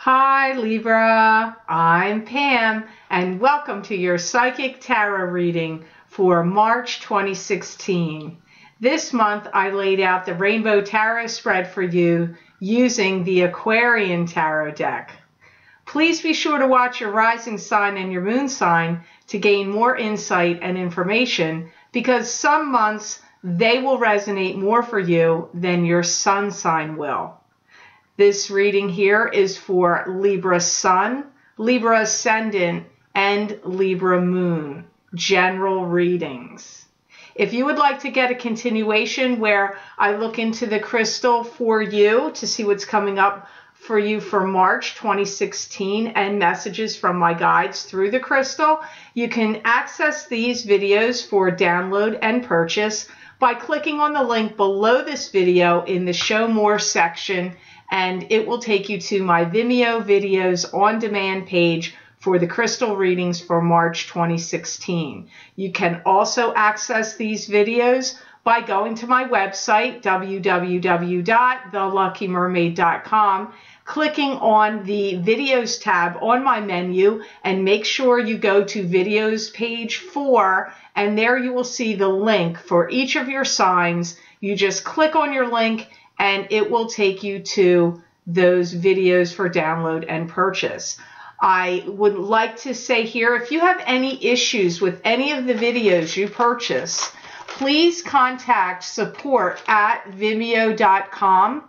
Hi Libra, I'm Pam and welcome to your Psychic Tarot reading for March 2016. This month I laid out the Rainbow Tarot spread for you using the Aquarian Tarot deck. Please be sure to watch your rising sign and your moon sign to gain more insight and information because some months they will resonate more for you than your sun sign will. This reading here is for Libra Sun, Libra Ascendant, and Libra Moon, general readings. If you would like to get a continuation where I look into the crystal for you to see what's coming up for you for March 2016 and messages from my guides through the crystal, you can access these videos for download and purchase by clicking on the link below this video in the Show More section, and it will take you to my Vimeo videos on demand page for the crystal readings for March 2016. You can also access these videos by going to my website, www.theluckymermaid.com, clicking on the videos tab on my menu, and make sure you go to videos page 4, and there you will see the link for each of your signs. You just click on your link and it will take you to those videos for download and purchase. I would like to say here, if you have any issues with any of the videos you purchase, please contact support@vimeo.com.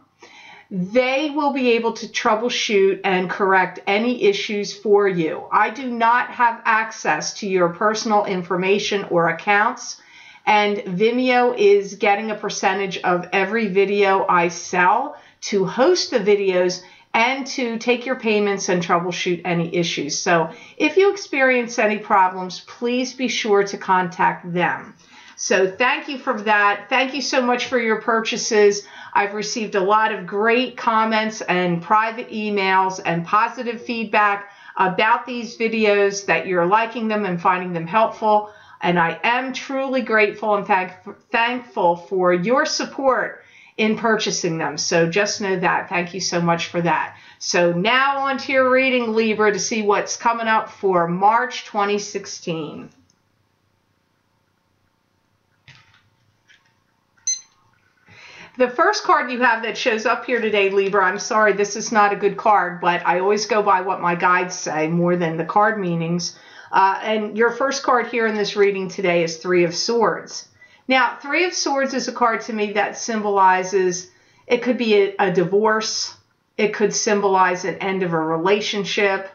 They will be able to troubleshoot and correct any issues for you. I do not have access to your personal information or accounts, and Vimeo is getting a percentage of every video I sell to host the videos and to take your payments and troubleshoot any issues. So if you experience any problems, please be sure to contact them. So thank you for that. Thank you so much for your purchases. I've received a lot of great comments and private emails and positive feedback about these videos, that you're liking them and finding them helpful. And I am truly grateful and thankful for your support in purchasing them. So just know that. Thank you so much for that. So now on to your reading, Libra, to see what's coming up for March 2016. The first card you have that shows up here today, Libra, I'm sorry, this is not a good card, but I always go by what my guides say more than the card meanings. And your first card here in this reading today is Three of Swords. Now, Three of Swords is a card to me that symbolizes, it could be a divorce, it could symbolize an end of a relationship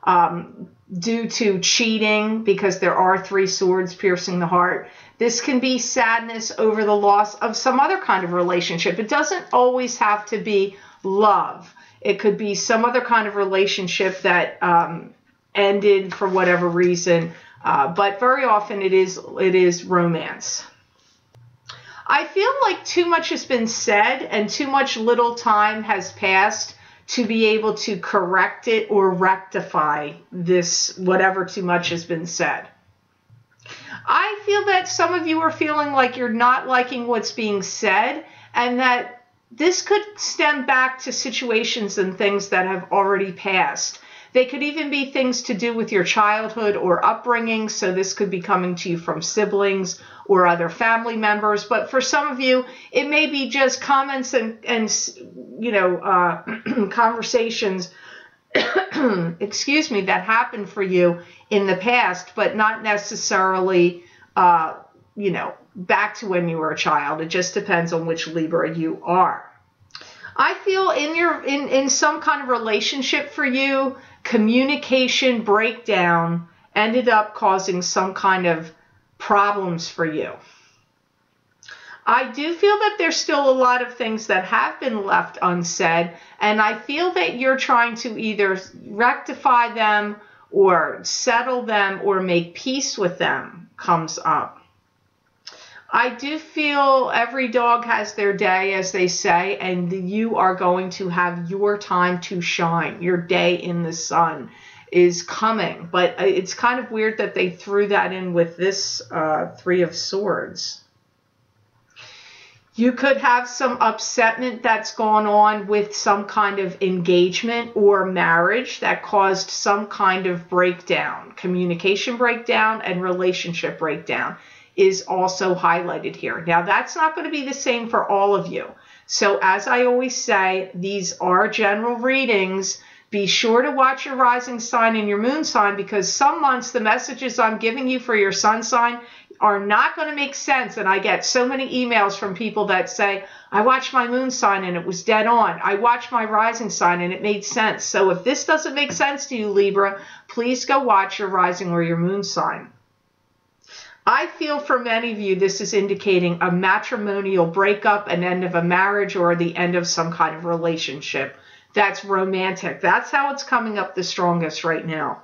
due to cheating, because there are three swords piercing the heart. This can be sadness over the loss of some other kind of relationship. It doesn't always have to be love. It could be some other kind of relationship that ended for whatever reason, but very often it is romance. I feel like too much has been said and too much little time has passed to be able to correct it or rectify this, whatever too much has been said. I feel that some of you are feeling like you're not liking what's being said, and that this could stem back to situations and things that have already passed. They could even be things to do with your childhood or upbringing, so this could be coming to you from siblings or other family members. But for some of you, it may be just comments and conversations, excuse me, that happened for you in the past, but not necessarily, back to when you were a child. It just depends on which Libra you are. I feel in some kind of relationship for you, communication breakdown ended up causing some kind of problems for you. I do feel that there's still a lot of things that have been left unsaid, and I feel that you're trying to either rectify them or settle them or make peace with them comes up. I do feel every dog has their day, as they say, and you are going to have your time to shine. Your day in the sun is coming, but it's kind of weird that they threw that in with this Three of Swords. You could have some upsetment that's gone on with some kind of engagement or marriage that caused some kind of breakdown. Communication breakdown and relationship breakdown is also highlighted here. Now, that's not going to be the same for all of you. So as I always say, these are general readings. Be sure to watch your rising sign and your moon sign, because some months the messages I'm giving you for your sun sign are not going to make sense. And I get so many emails from people that say, I watched my moon sign and it was dead on. I watched my rising sign and it made sense. So if this doesn't make sense to you, Libra, please go watch your rising or your moon sign. I feel for many of you, this is indicating a matrimonial breakup, an end of a marriage, or the end of some kind of relationship that's romantic. That's how it's coming up the strongest right now.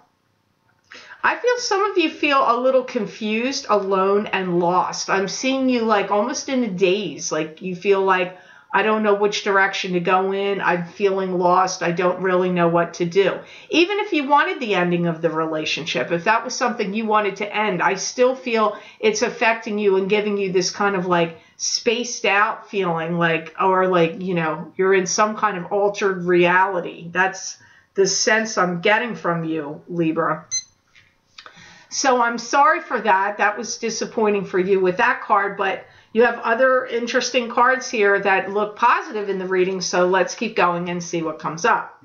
I feel some of you feel a little confused, alone, and lost. I'm seeing you like almost in a daze. Like you feel like, I don't know which direction to go in. I'm feeling lost. I don't really know what to do. Even if you wanted the ending of the relationship, if that was something you wanted to end, I still feel it's affecting you and giving you this kind of like spaced out feeling, like, or like, you know, you're in some kind of altered reality. That's the sense I'm getting from you, Libra. So I'm sorry for that. That was disappointing for you with that card, but you have other interesting cards here that look positive in the reading, so let's keep going and see what comes up.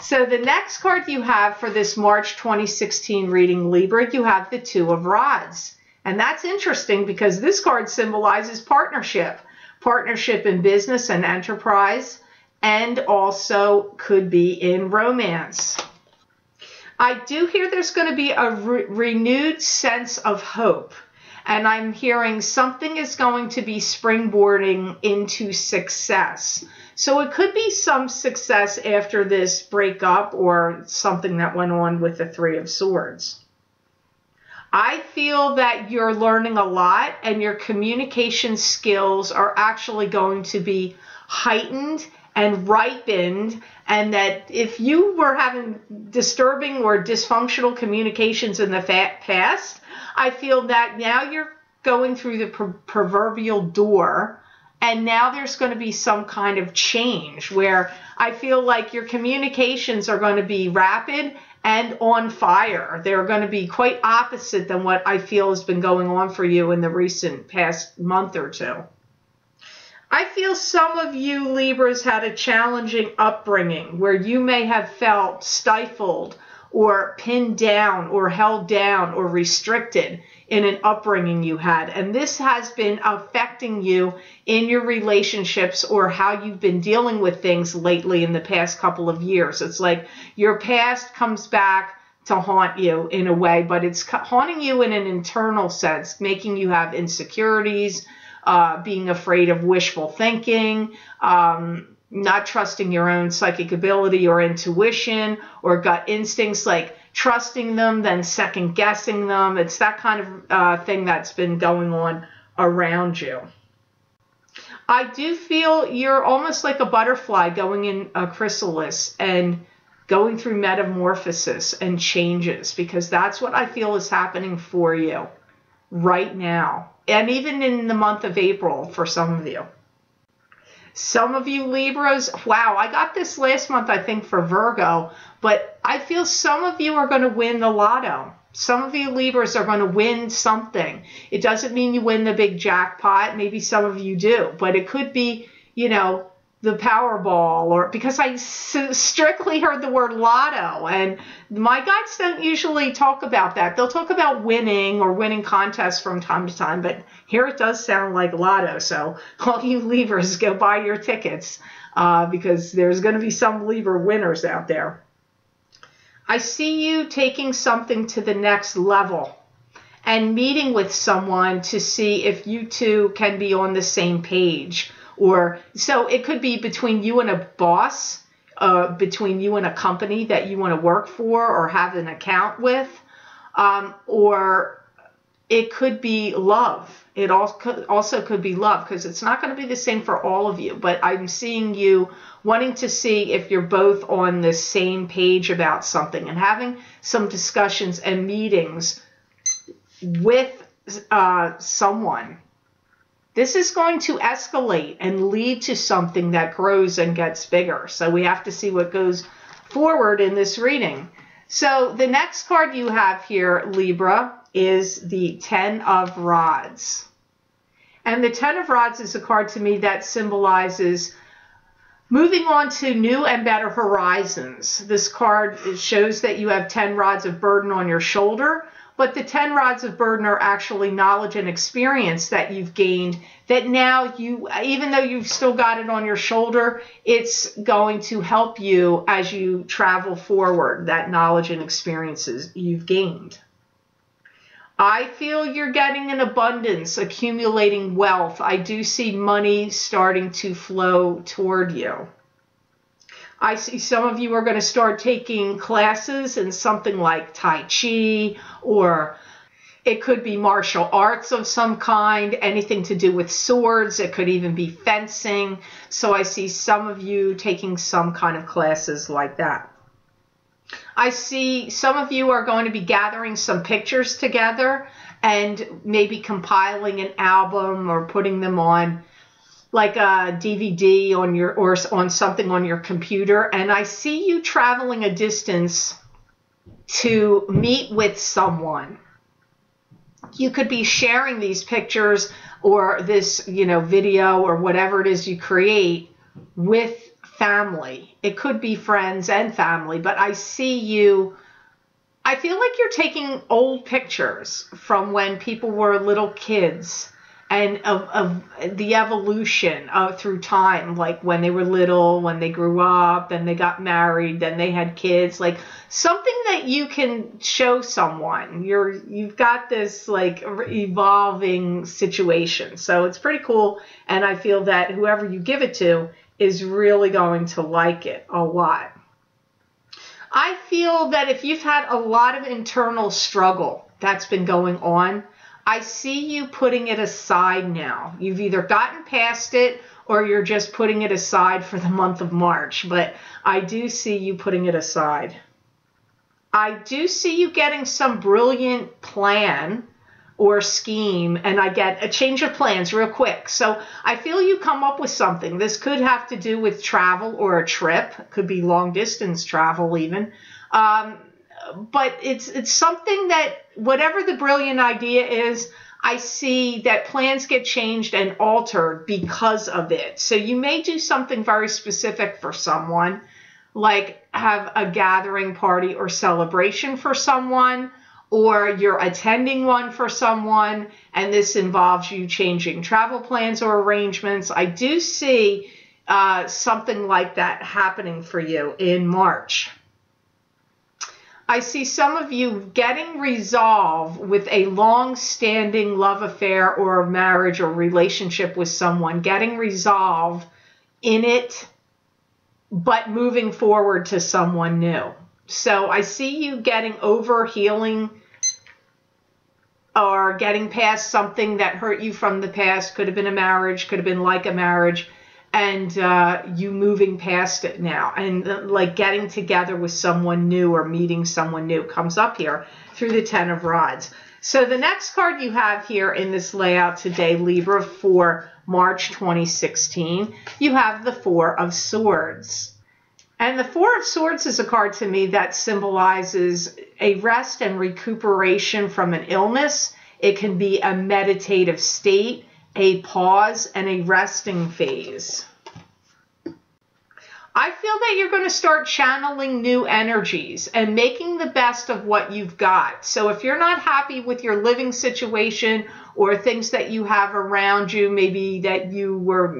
So the next card you have for this March 2016 reading, Libra, you have the Two of Rods. And that's interesting because this card symbolizes partnership. Partnership in business and enterprise, and also could be in romance. I do hear there's going to be a renewed sense of hope. And I'm hearing something is going to be springboarding into success. So it could be some success after this breakup or something that went on with the Three of Swords. I feel that you're learning a lot and your communication skills are actually going to be heightened and ripened, and that if you were having disturbing or dysfunctional communications in the past, I feel that now you're going through the proverbial door, and now there's going to be some kind of change where I feel like your communications are going to be rapid and on fire. They're going to be quite opposite than what I feel has been going on for you in the recent past month or two. I feel some of you Libras had a challenging upbringing where you may have felt stifled or pinned down or held down or restricted in an upbringing you had. And this has been affecting you in your relationships or how you've been dealing with things lately in the past couple of years. It's like your past comes back to haunt you in a way, but it's haunting you in an internal sense, making you have insecurities, being afraid of wishful thinking, not trusting your own psychic ability or intuition or gut instincts, like trusting them, then second guessing them. It's that kind of thing that's been going on around you. I do feel you're almost like a butterfly going in a chrysalis and going through metamorphosis and changes, because that's what I feel is happening for you right now. And even in the month of April for some of you. Some of you Libras, wow, I got this last month, I think, for Virgo, but I feel some of you are going to win the lotto. Some of you Libras are going to win something. It doesn't mean you win the big jackpot. Maybe some of you do, but it could be, you know, the Powerball, or because I strictly heard the word lotto, and my guides don't usually talk about that. They'll talk about winning or winning contests from time to time, but here it does sound like lotto. So all you Libras, go buy your tickets because there's going to be some Libra winners out there. I see you taking something to the next level and meeting with someone to see if you two can be on the same page. Or so it could be between you and a boss, between you and a company that you want to work for or have an account with, or it could be love. It also could be love, because it's not going to be the same for all of you. But I'm seeing you wanting to see if you're both on the same page about something and having some discussions and meetings with someone this is going to escalate and lead to something that grows and gets bigger. So we have to see what goes forward in this reading. So the next card you have here, Libra, is the Ten of Rods. And the Ten of Rods is a card to me that symbolizes moving on to new and better horizons. This card shows that you have 10 rods of burden on your shoulder, but the 10 rods of burden are actually knowledge and experience that you've gained that now you, even though you've still got it on your shoulder, it's going to help you as you travel forward, that knowledge and experiences you've gained. I feel you're getting an abundance, accumulating wealth. I do see money starting to flow toward you. I see some of you are going to start taking classes in something like Tai Chi, or it could be martial arts of some kind, anything to do with swords. It could even be fencing. So I see some of you taking some kind of classes like that. I see some of you are going to be gathering some pictures together and maybe compiling an album or putting them on like a DVD on your, or on something on your computer. And I see you traveling a distance to meet with someone. You could be sharing these pictures or this, video or whatever it is you create with family. It could be friends and family, but I see you, I feel like you're taking old pictures from when people were little kids and of the evolution through time, like when they were little, when they grew up, then they got married, then they had kids, like something that you can show someone. You've got this like evolving situation. So it's pretty cool. And I feel that whoever you give it to is really going to like it a lot. I feel that if you've had a lot of internal struggle that's been going on, I see you putting it aside now. You've either gotten past it or you're just putting it aside for the month of March, but I do see you putting it aside. I do see you getting some brilliant plan or scheme, and I get a change of plans real quick. So I feel you come up with something. This could have to do with travel or a trip. It could be long distance travel even. But it's something that, whatever the brilliant idea is, I see that plans get changed and altered because of it. So you may do something very specific for someone, like have a gathering party or celebration for someone, or you're attending one for someone, and this involves you changing travel plans or arrangements. I do see something like that happening for you in March. I see some of you getting resolved with a long-standing love affair or marriage or relationship with someone, getting resolved in it, but moving forward to someone new. So I see you getting over, healing, or getting past something that hurt you from the past. Could have been a marriage, could have been like a marriage, and you moving past it now. And like getting together with someone new or meeting someone new comes up here through the Ten of Rods. So the next card you have here in this layout today, Libra, for March 2016, you have the Four of Swords. And the Four of Swords is a card to me that symbolizes a rest and recuperation from an illness. It can be a meditative state, a pause, and a resting phase. I feel that you're going to start channeling new energies and making the best of what you've got. So if you're not happy with your living situation or things that you have around you, maybe that you were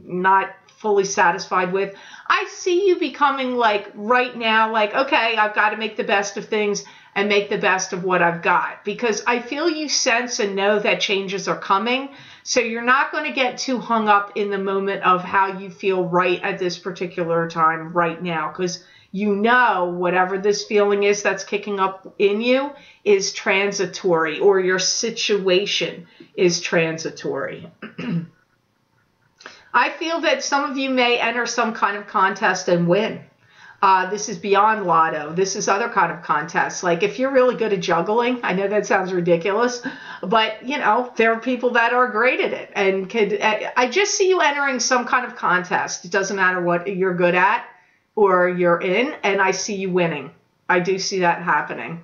not fully satisfied with, I see you becoming like right now, like, okay, I've got to make the best of things and make the best of what I've got, because I feel you sense and know that changes are coming. So you're not going to get too hung up in the moment of how you feel right at this particular time right now, because you know whatever this feeling is that's kicking up in you is transitory, or your situation is transitory. I feel that some of you may enter some kind of contest and win. This is beyond lotto. This is other kind of contests. Like if you're really good at juggling, I know that sounds ridiculous, but you know, there are people that are great at it and I just see you entering some kind of contest. It doesn't matter what you're good at or you're in, and I see you winning. I do see that happening.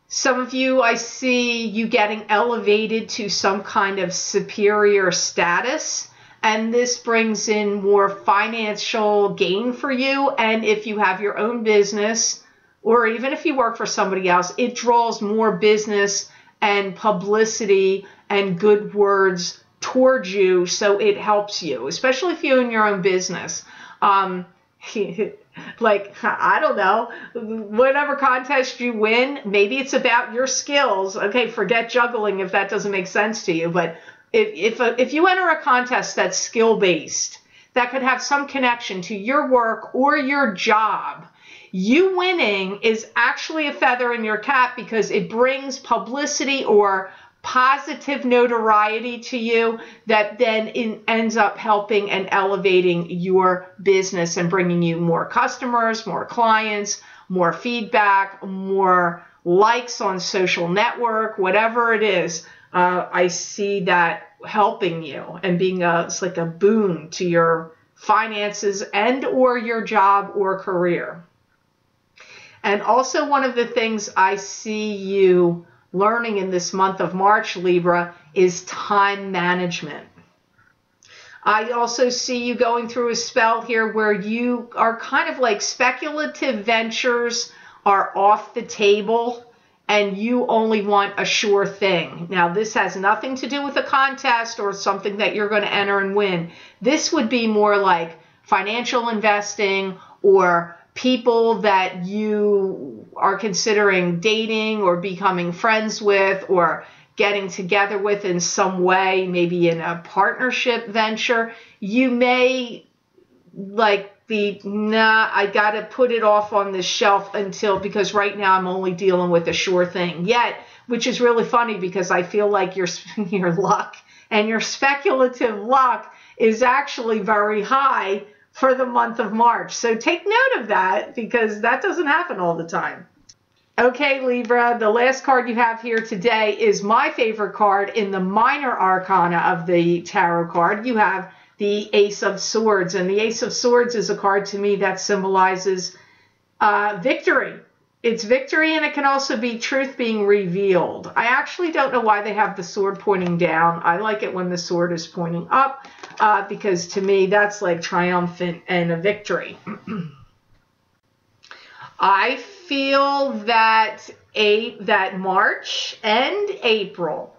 Some of you, I see you getting elevated to some kind of superior status. And this brings in more financial gain for you. And if you have your own business, or even if you work for somebody else, it draws more business and publicity and good words towards you. So it helps you, especially if you own your own business. Like, I don't know, whatever contest you win, maybe it's about your skills. Okay, forget juggling if that doesn't make sense to you. But if you enter a contest that's skill-based, that could have some connection to your work or your job, you winning is actually a feather in your cap because it brings publicity or positive notoriety to you that then ends up helping and elevating your business and bringing you more customers, more clients, more feedback, more likes on social network, whatever it is. I see that helping you and being it's like a boon to your finances and or your job or career. And also one of the things I see you learning in this month of March, Libra, is time management. I also see you going through a spell here where you are kind of like speculative ventures are off the table and you only want a sure thing. Now, this has nothing to do with a contest or something that you're going to enter and win. This would be more like financial investing or people that you are considering dating or becoming friends with or getting together with in some way, maybe in a partnership venture. You may like I got to put it off on the shelf because right now I'm only dealing with a sure thing yet, which is really funny because I feel like your luck and your speculative luck is actually very high for the month of March. So take note of that because that doesn't happen all the time. Okay, Libra, the last card you have here today is my favorite card in the minor arcana of the tarot card. You have the Ace of Swords, and the Ace of Swords is a card to me that symbolizes victory. It's victory, and it can also be truth being revealed. I actually don't know why they have the sword pointing down. I like it when the sword is pointing up because to me that's like triumphant and a victory. I feel that March and April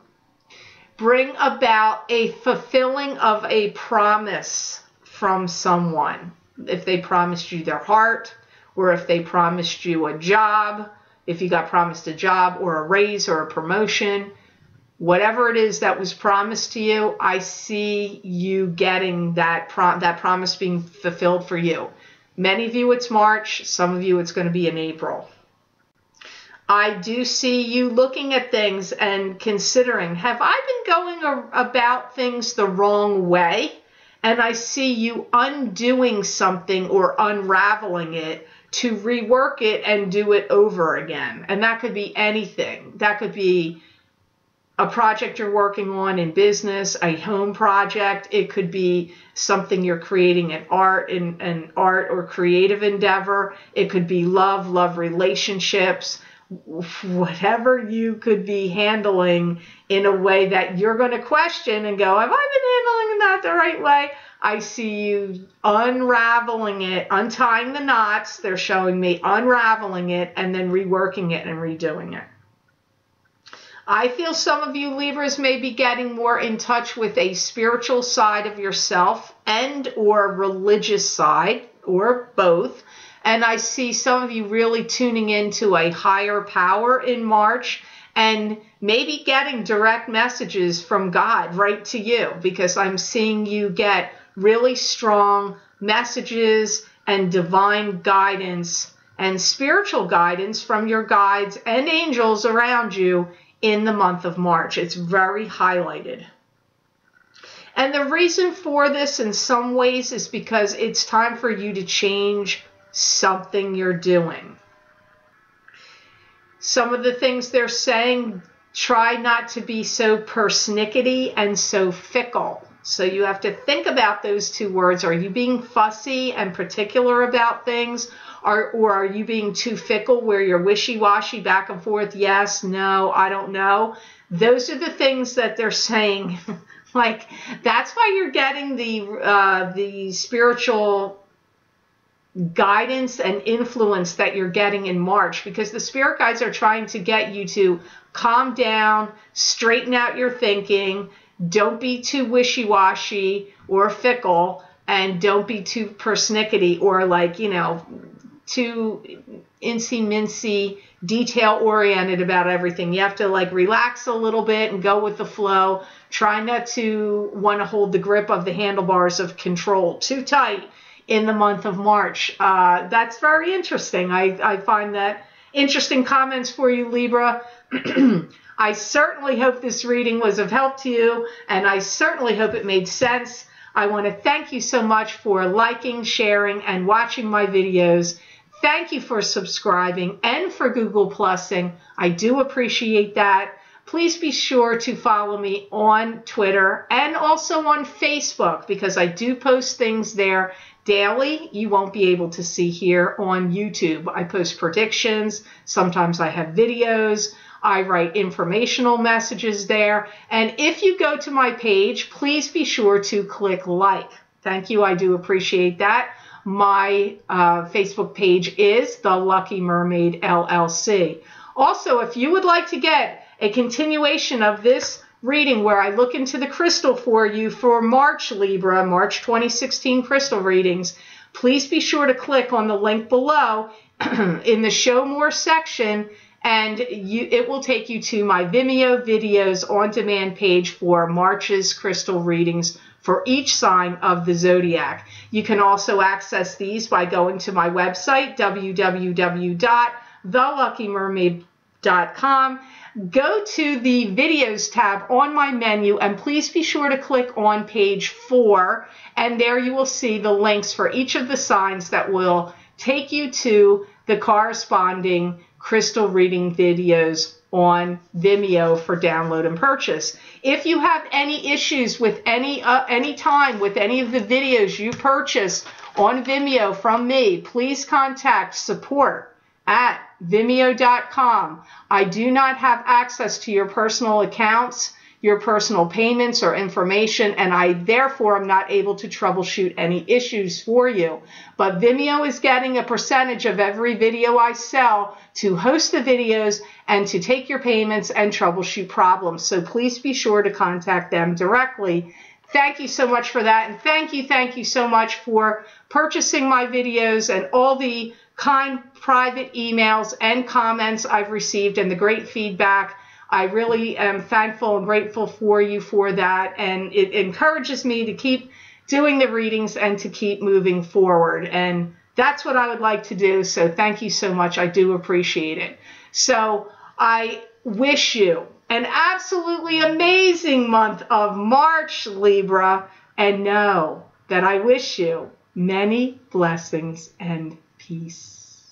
bring about a fulfilling of a promise from someone. If they promised you their heart, or if they promised you a job, if you got promised a job or a raise or a promotion, whatever it is that was promised to you, I see you getting that promise being fulfilled for you. Many of you it's March, some of you it's going to be in April. I do see you looking at things and considering, have I been going about things the wrong way? And I see you undoing something or unraveling it to rework it and do it over again. And that could be anything. That could be a project you're working on in business, a home project. It could be something you're creating in art, in an art or creative endeavor. It could be love relationships, whatever you could be handling in a way that you're going to question and go, have I been handling that the right way? I see you unraveling it, untying the knots. They're showing me unraveling it and then reworking it and redoing it. I feel some of you Libras may be getting more in touch with a spiritual side of yourself and or religious side or both. And I see some of you really tuning into a higher power in March and maybe getting direct messages from God right to you, because I'm seeing you get really strong messages and divine guidance and spiritual guidance from your guides and angels around you in the month of March. It's very highlighted. And the reason for this in some ways is because it's time for you to change something you're doing. Some of the things they're saying, try not to be so persnickety and so fickle. So you have to think about those two words. Are you being fussy and particular about things? Or are you being too fickle where you're wishy-washy back and forth? Yes, no, I don't know. Those are the things that they're saying. Like, that's why you're getting the spiritual guidance and influence that you're getting in March, because the spirit guides are trying to get you to calm down, straighten out your thinking, don't be too wishy-washy or fickle, and don't be too persnickety or like, you know, too incy-mincy, detail-oriented about everything. You have to like relax a little bit and go with the flow. Try not to want to hold the grip of the handlebars of control too tight in the month of March. That's very interesting. I find that interesting comments for you, Libra. I certainly hope this reading was of help to you, and I certainly hope it made sense. I want to thank you so much for liking, sharing, and watching my videos. Thank you for subscribing and for Google Plusing. I do appreciate that. Please be sure to follow me on Twitter and also on Facebook, because I do post things there daily you won't be able to see here on YouTube. I post predictions. Sometimes I have videos. I write informational messages there. And if you go to my page, please be sure to click like. Thank you. I do appreciate that. My Facebook page is The Lucky Mermaid LLC. Also, if you would like to get a continuation of this reading where I look into the crystal for you for March, Libra, March 2016 crystal readings, please be sure to click on the link below in the Show More section, and it will take you to my Vimeo videos on demand page for March's crystal readings for each sign of the zodiac. You can also access these by going to my website, www.theluckymermaid.com. Go to the videos tab on my menu, and please be sure to click on page 4, and there you will see the links for each of the signs that will take you to the corresponding crystal reading videos on Vimeo for download and purchase. If you have any issues with any time with any of the videos you purchase on Vimeo from me, please contact support@vimeo.com. I do not have access to your personal accounts, your personal payments or information, and I therefore am not able to troubleshoot any issues for you. But Vimeo is getting a percentage of every video I sell to host the videos and to take your payments and troubleshoot problems. So please be sure to contact them directly. Thank you so much for that, and thank you so much for purchasing my videos and all the kind private emails and comments I've received and the great feedback. I really am thankful and grateful for you for that, and it encourages me to keep doing the readings and to keep moving forward, and that's what I would like to do. So thank you so much. I do appreciate it. So I wish you an absolutely amazing month of March, Libra, and know that I wish you many blessings and peace.